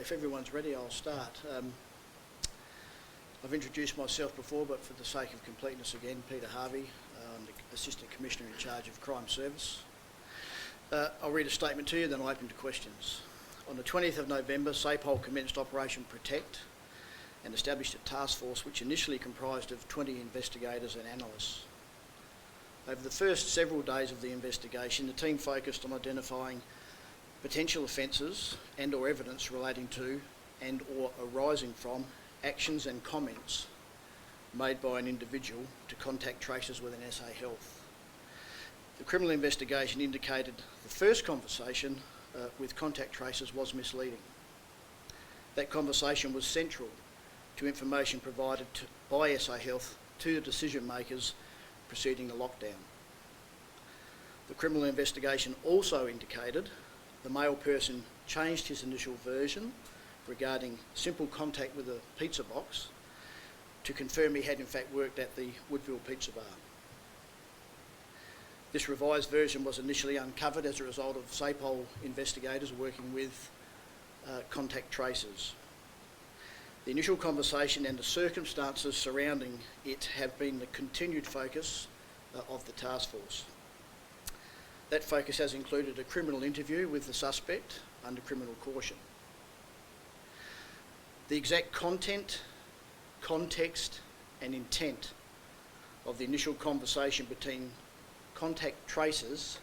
if everyone's ready, I'll start. I've introduced myself before, but for the sake of completeness again, Peter Harvey, I'm the Assistant Commissioner in charge of Crime Service. I'll read a statement to you, then I'll open to questions. On the 20th of November, SAPOL commenced Operation Protect and established a task force which initially comprised of 20 investigators and analysts. Over the first several days of the investigation, the team focused on identifying potential offences and or evidence relating to and or arising from actions and comments made by an individual to contact tracers within SA Health. The criminal investigation indicated the first conversation with contact tracers was misleading. That conversation was central to information provided by SA Health to the decision makers preceding the lockdown. The criminal investigation also indicated the male person changed his initial version regarding simple contact with a pizza box to confirm he had in fact worked at the Woodville Pizza Bar. This revised version was initially uncovered as a result of SAPOL investigators working with contact tracers. The initial conversation and the circumstances surrounding it have been the continued focus of the task force. That focus has included a criminal interview with the suspect under criminal caution. The exact content, context and intent of the initial conversation between contact tracers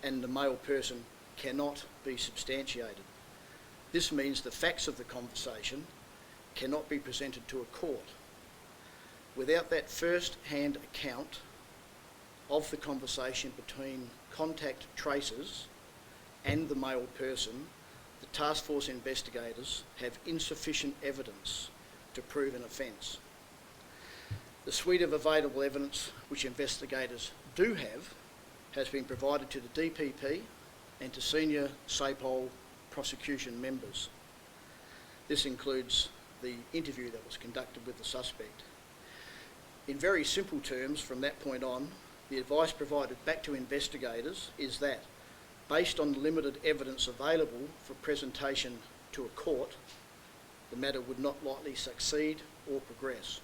and the male person cannot be substantiated. This means the facts of the conversation cannot be presented to a court. Without that first-hand account of the conversation between contact tracers and the male person, the task force investigators have insufficient evidence to prove an offence. The suite of available evidence which investigators do have has been provided to the DPP and to senior SAPOL prosecution members. This includes the interview that was conducted with the suspect. In very simple terms, from that point on, the advice provided back to investigators is that, based on the limited evidence available for presentation to a court, the matter would not likely succeed or progress.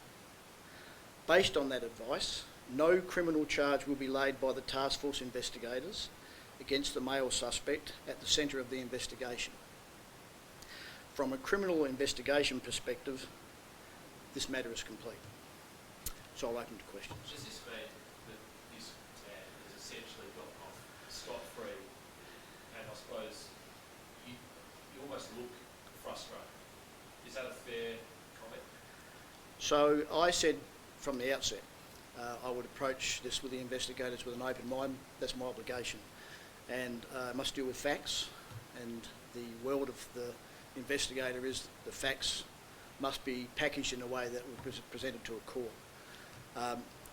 Based on that advice, no criminal charge will be laid by the task force investigators against the male suspect at the centre of the investigation. From a criminal investigation perspective, this matter is complete. So I'll open to questions. Does this mean that this man has essentially gotten off scot-free? And I suppose you almost look frustrated. Is that a fair comment? So I said from the outset, I would approach this with the investigators with an open mind. That's my obligation. And I must deal with facts, and the world of the investigator is the facts must be packaged in a way that will be presented to a court.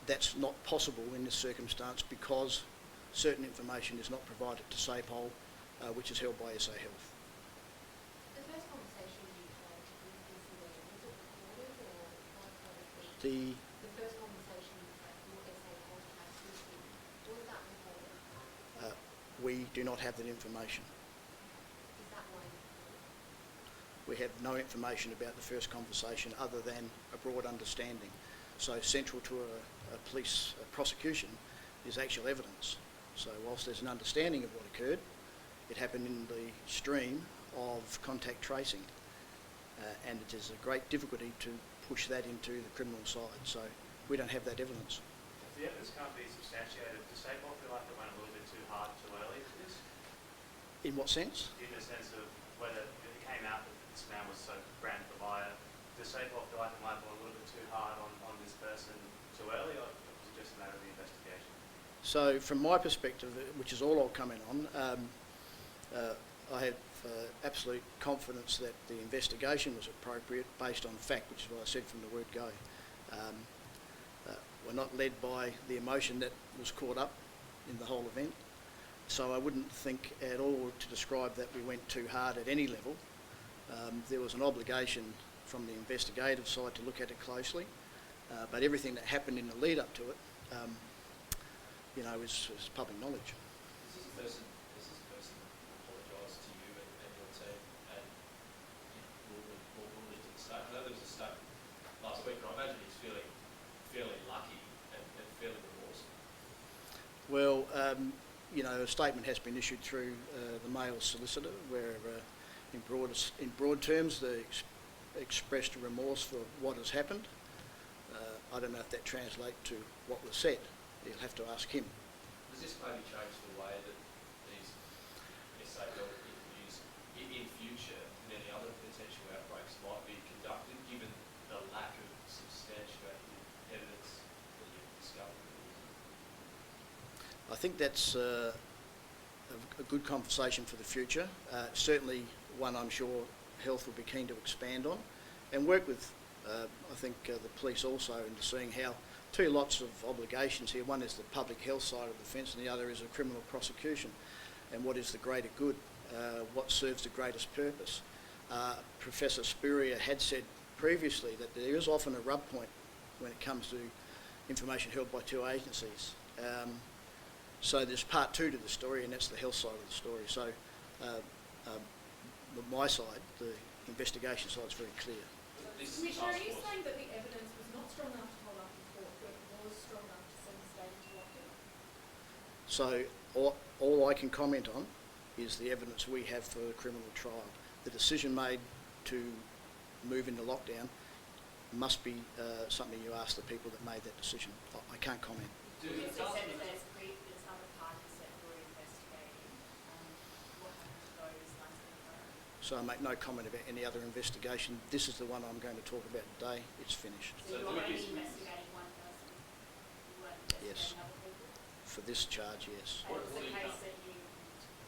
That's not possible in this circumstance because certain information is not provided to SAPOL, which is held by SA Health. The first conversation you had with this individual, was it recorded or not? The first conversation that your SA Health had with him, was that recorded? We do not have that information. Is that why? We have no information about the first conversation other than a broad understanding. So central to a police prosecution is actual evidence. So whilst there's an understanding of what occurred, it happened in the stream of contact tracing, and it is a great difficulty to push that into the criminal side. So we don't have that evidence. If the evidence can't be substantiated, does SAPOL feel like it went a little bit too hard too early for this? In what sense? In the sense of whether it came out that this man was so brand provider, does SAPOL feel like it might have gone a little bit too hard on this person too early, or was it just a matter of the investigation? So from my perspective, which is all I'll comment on, I have absolute confidence that the investigation was appropriate based on fact, which is what I said from the word go. We're not led by the emotion that was caught up in the whole event. So I wouldn't think at all to describe that we went too hard at any level. There was an obligation from the investigative side to look at it closely, but everything that happened in the lead up to it, is public knowledge. Has this person apologised to you and your team, and last week, and I imagine he's feeling fairly lucky and fairly remorseful. Well, you know, a statement has been issued through the Mail solicitor where, in broad terms, they expressed remorse for what has happened. I don't know if that translates to what was said. You'll have to ask him. Does this maybe change the way that these SA Health interviews in future and any other potential outbreaks might be conducted, given the lack of substantiated evidence that you've discovered? I think that's a good conversation for the future. Certainly one I'm sure Health will be keen to expand on and work with, I think, the police also into seeing how two lots of obligations here. One is the public health side of the fence and the other is a criminal prosecution. And what is the greater good? What serves the greatest purpose? Professor Spurrier had said previously that there is often a rub point when it comes to information held by two agencies. So there's part two to the story, and that's the health side of the story. So my side, the investigation side, is very clear. Commissioner, are you saying that the evidence was not strong enough to hold up in court, but was strong enough to send the state into lockdown? So all I can comment on is the evidence we have for the criminal trial. The decision made to move into lockdown must be something you ask the people that made that decision. I can't comment. Because it said that there's other parties that were investigating. What happened to those last week? So I make no comment about any other investigation. This is the one I'm going to talk about today. It's finished. So you were only investigating one person? You weren't investigating other people? For this charge, yes. And it was the case that you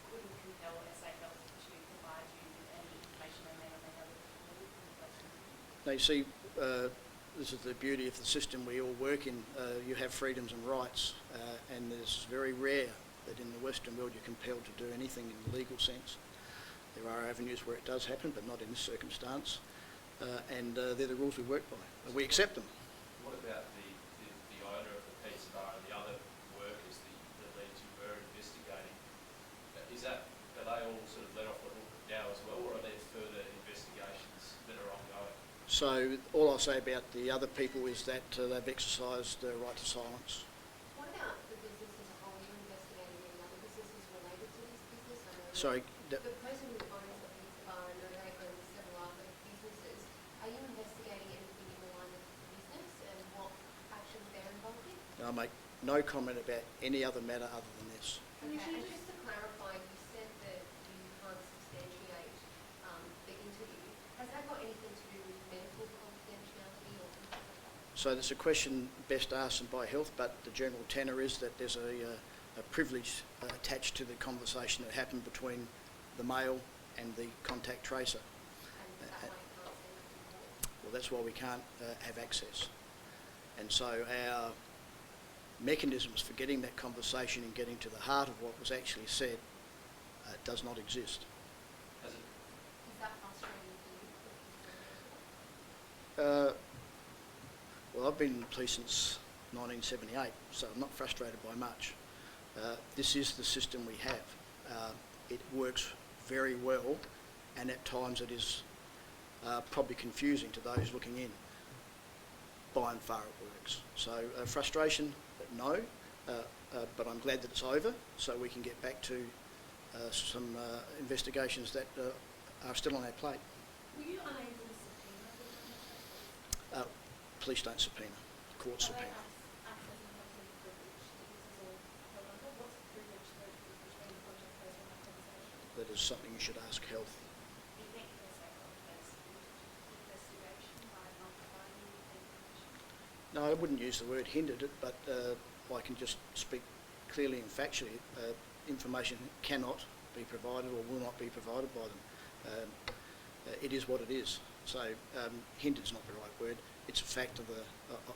couldn't compel SA Health to provide you with any information they may or may not have. Now you see, this is the beauty of the system we all work in. You have freedoms and rights, and it's very rare that in the Western world you're compelled to do anything in the legal sense. There are avenues where it does happen, but not in this circumstance, and they're the rules we work by. We accept them. What about the owner of the pizza bar and the other workers, the leads you were investigating? Are they all sort of let off the hook now as well, or are there further investigations that are ongoing? So all I'll say about the other people is that they've exercised the right to silence. What about the business as a whole? Are you investigating any other businesses related to this business? I know Sorry. the person who owns the pizza bar and owns several other businesses, are you investigating anything in the line of business and what actions they're involved in? I'll make no comment about any other matter other than this. Okay, and just to clarify, you said that you can't substantiate the interview. Has that got anything to do with medical confidentiality or something like that? So there's a question best asked by Health, but the general tenor is that there's a privilege attached to the conversation that happened between the Mail and the contact tracer. And is that why you can't send it to court? Well, that's why we can't have access. And so our mechanisms for getting that conversation and getting to the heart of what was actually said does not exist. Has it? Is that frustrating for you? Well, I've been in the police since 1978, so I'm not frustrated by much. This is the system we have. It works very well, and at times it is probably confusing to those looking in. By and far it works. So frustration, no, but I'm glad that it's over, so we can get back to some investigations that are still on our plate. Were you unable to subpoena? Police don't subpoena, courts subpoena. Accessing something privilege that this is all held under? What's the privilege that is between the contact tracer and that conversation? That is something you should ask Health. Do you think SA Health has investigation by not providing you with information? No, I wouldn't use the word hindered it, but I can just speak clearly and factually. Information cannot be provided or will not be provided by them. It is what it is. So hindered is not the right word. It's a fact of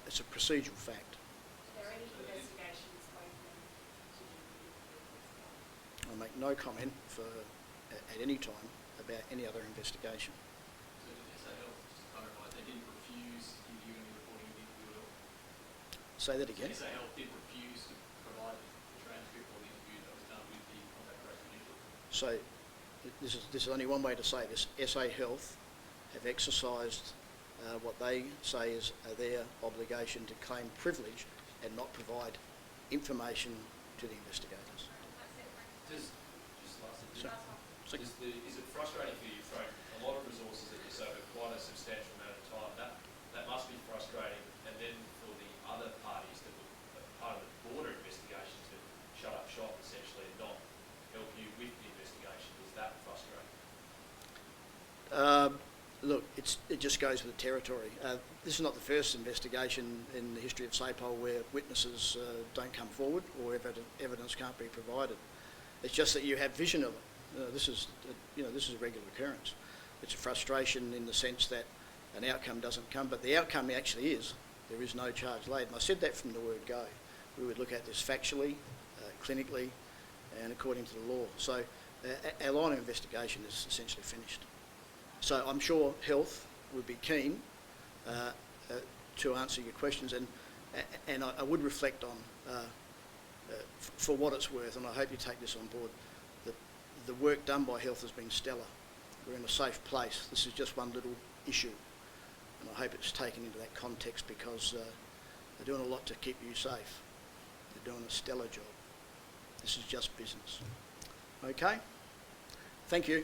it's a procedural fact. Are there any investigations open to do with I make no comment at any time about any other investigation. So did SA Health, just to clarify, they didn't refuse to give you any reporting of the interview at all? Say that again. SA Health did refuse to provide the transcript or the interview that was done with the contact tracer initially? So this is only one way to say this. SA Health have exercised what they say is their obligation to claim privilege and not provide information to the investigators. Just lastly, So- is it frustrating for you? You've thrown a lot of resources at this over quite a substantial amount of time. That must be frustrating. And then for the other parties that were part of the broader investigation to shut up shop essentially and not help you with the investigation, is that frustrating? Look, it just goes with the territory. This is not the first investigation in the history of SAPOL where witnesses don't come forward or evidence can't be provided. It's just that you have vision of it. This is a regular occurrence. It's a frustration in the sense that an outcome doesn't come, but the outcome actually is there is no charge laid. And I said that from the word go. We would look at this factually, clinically, and according to the law. So our line of investigation is essentially finished. So I'm sure Health would be keen to answer your questions, and I would reflect on, for what it's worth, and I hope you take this on board, that the work done by Health has been stellar. We're in a safe place. This is just one little issue, and I hope it's taken into that context because they're doing a lot to keep you safe. They're doing a stellar job. This is just business. Okay? Thank you.